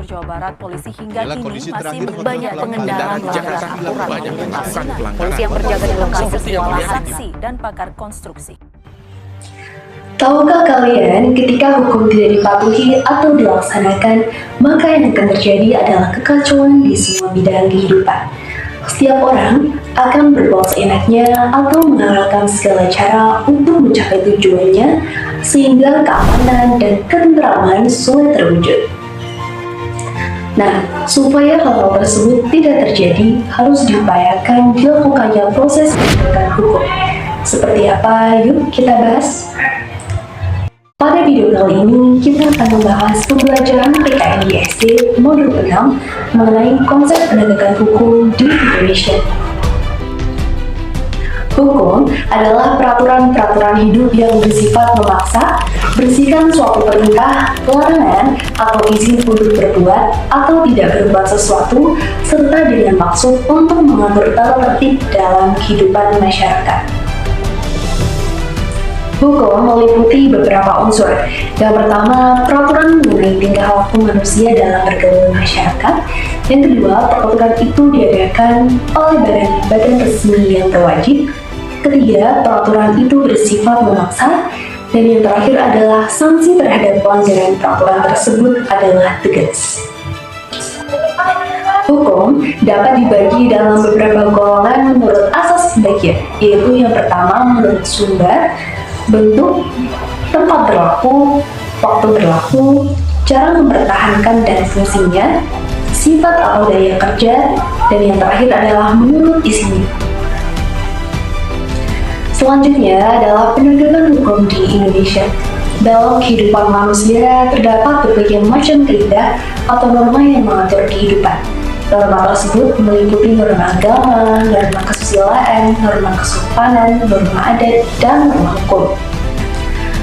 Bogor, Jawa Barat, polisi hingga kini masih banyak pengendara melanggar aturan. Polisi yang berjaga di lokasi sekolah saksi dan pakar konstruksi. Tahukah kalian, ketika hukum tidak dipatuhi atau dilaksanakan, maka yang akan terjadi adalah kekacauan di semua bidang kehidupan. Setiap orang akan berbuat seenaknya atau menghalalkan segala cara untuk mencapai tujuannya, sehingga keamanan dan ketentraman sulit terwujud. Nah, supaya hal-hal tersebut tidak terjadi, harus diupayakan dilakukannya proses penegakan hukum. Seperti apa? Yuk kita bahas. Pada video kali ini, kita akan membahas pembelajaran PKN di SD modul 6 mengenai konsep penegakan hukum di Indonesia. Hukum adalah peraturan-peraturan hidup yang bersifat memaksa, bersihkan suatu perintah, larangan, atau izin untuk berbuat atau tidak berbuat sesuatu, serta dengan maksud untuk mengatur tata tertib dalam kehidupan masyarakat. Hukum meliputi beberapa unsur. Yang pertama, peraturan mengenai tingkah laku manusia dalam bergaul masyarakat. Yang kedua, peraturan itu diadakan oleh badan resmi yang berwajib. Ketiga, peraturan itu bersifat memaksa. Dan yang terakhir adalah sanksi terhadap pelanggaran peraturan tersebut adalah tegas. Hukum dapat dibagi dalam beberapa golongan menurut asas pembagian, yaitu yang pertama menurut sumber, bentuk, tempat berlaku, waktu berlaku, cara mempertahankan dan fungsinya, sifat atau daya kerja, dan yang terakhir adalah menurut isinya. Selanjutnya adalah penegakan hukum di Indonesia. Dalam kehidupan manusia terdapat berbagai macam kaidah atau norma yang mengatur kehidupan. Norma tersebut meliputi norma agama, norma kesusilaan, norma kesopanan, norma adat, dan norma hukum.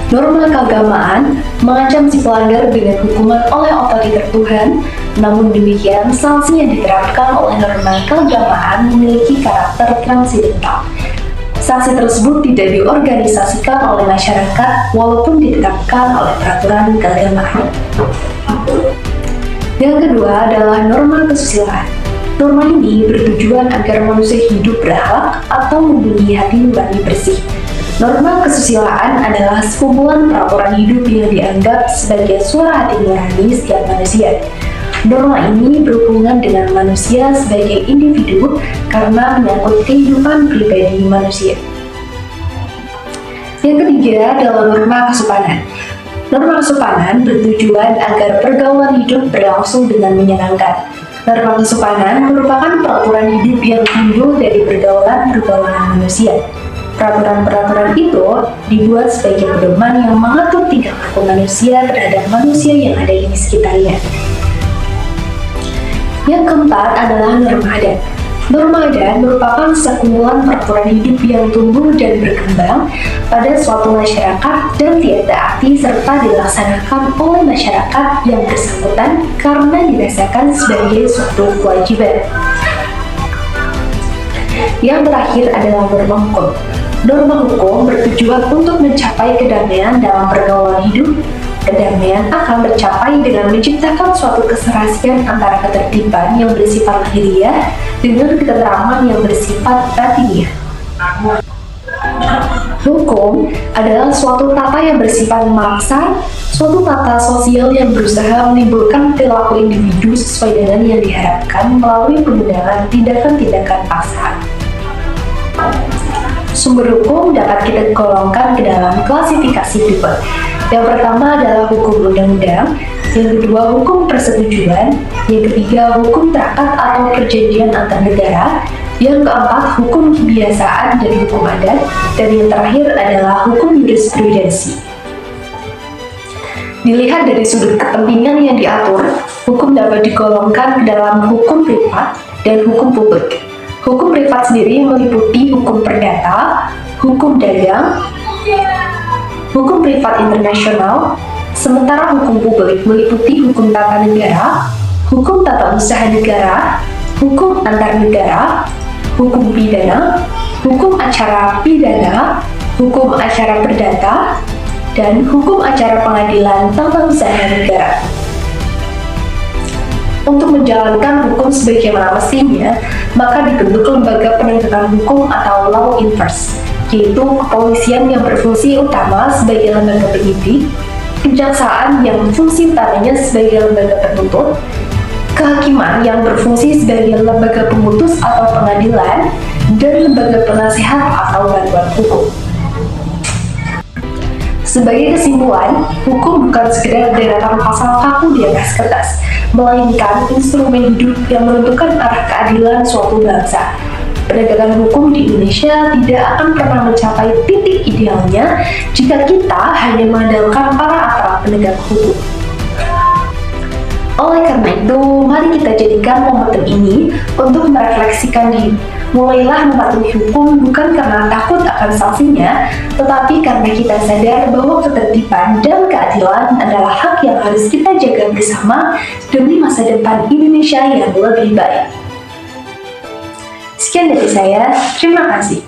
Norma keagamaan mengancam si pelanggar dengan hukuman oleh otoriter Tuhan, namun demikian sanksi yang diterapkan oleh norma keagamaan memiliki karakter transidental. Sanksi tersebut tidak diorganisasikan oleh masyarakat walaupun ditetapkan oleh peraturan keagamaan. Yang kedua adalah norma kesusilaan. Norma ini bertujuan agar manusia hidup berakhlak atau mempunyai hati nurani bersih. Norma kesusilaan adalah sekumpulan peraturan hidup yang dianggap sebagai suara hati nurani setiap manusia. Norma ini berhubungan dengan manusia sebagai individu karena menyangkut kehidupan pribadi manusia. Yang ketiga adalah norma kesopanan. Norma kesopanan bertujuan agar pergaulan hidup berlangsung dengan menyenangkan. Norma kesopanan merupakan peraturan hidup yang timbul dari pergaulan manusia. Peraturan-peraturan itu dibuat sebagai pedoman yang mengatur tingkah laku manusia terhadap manusia yang ada di sekitarnya. Yang keempat adalah norma adat. Norma adat merupakan sekumpulan peraturan hidup yang tumbuh dan berkembang pada suatu masyarakat dan tiada taati serta dilaksanakan oleh masyarakat yang bersangkutan karena dirasakan sebagai suatu kewajiban. Yang terakhir adalah norma hukum. Norma hukum bertujuan untuk mencapai kedamaian dalam pergaulan hidup. Kedamaian akan tercapai dengan menciptakan suatu keserasian antara ketertiban yang bersifat lahiriah dengan ketentraman yang bersifat batiniah. Hukum adalah suatu tata yang bersifat memaksa, suatu tata sosial yang berusaha menimbulkan perilaku individu sesuai dengan yang diharapkan melalui penggunaan tindakan-tindakan paksaan. Sumber hukum dapat kita golongkan ke dalam klasifikasi berikut. Yang pertama adalah hukum undang-undang, yang kedua hukum persetujuan, yang ketiga hukum terakat atau perjanjian antar negara, yang keempat hukum kebiasaan dan hukum adat, dan yang terakhir adalah hukum jurisprudensi. Dilihat dari sudut kepentingan yang diatur, hukum dapat digolongkan ke dalam hukum privat dan hukum publik. Hukum privat sendiri meliputi hukum perdata, hukum dagang, hukum privat internasional, sementara hukum publik meliputi hukum tata negara, hukum tata usaha negara, hukum antar negara, hukum pidana, hukum acara pidana, hukum acara perdata, dan hukum acara pengadilan tata usaha negara. untuk menjalankan hukum sebagaimana mestinya, maka dibentuk lembaga penegakan hukum atau law enforcement, yaitu kepolisian yang berfungsi utama sebagai lembaga penyidik, kejaksaan yang fungsi utamanya sebagai lembaga penuntut, kehakiman yang berfungsi sebagai lembaga pemutus atau pengadilan, dan lembaga penasehat atau bantuan hukum. Sebagai kesimpulan, hukum bukan sekedar deretan pasal kaku di atas kertas, melainkan instrumen hidup yang menentukan arah keadilan suatu bangsa. Penegakan hukum di Indonesia tidak akan pernah mencapai titik idealnya jika kita hanya mengandalkan para aparat penegak hukum. Oleh karena itu, mari kita jadikan momentum ini untuk merefleksikan diri. Mulailah mematuhi hukum bukan karena takut akan sanksinya, tetapi karena kita sadar bahwa ketertiban dan keadilan adalah hak yang harus kita jaga bersama demi masa depan Indonesia yang lebih baik. Sekian dari saya, terima kasih.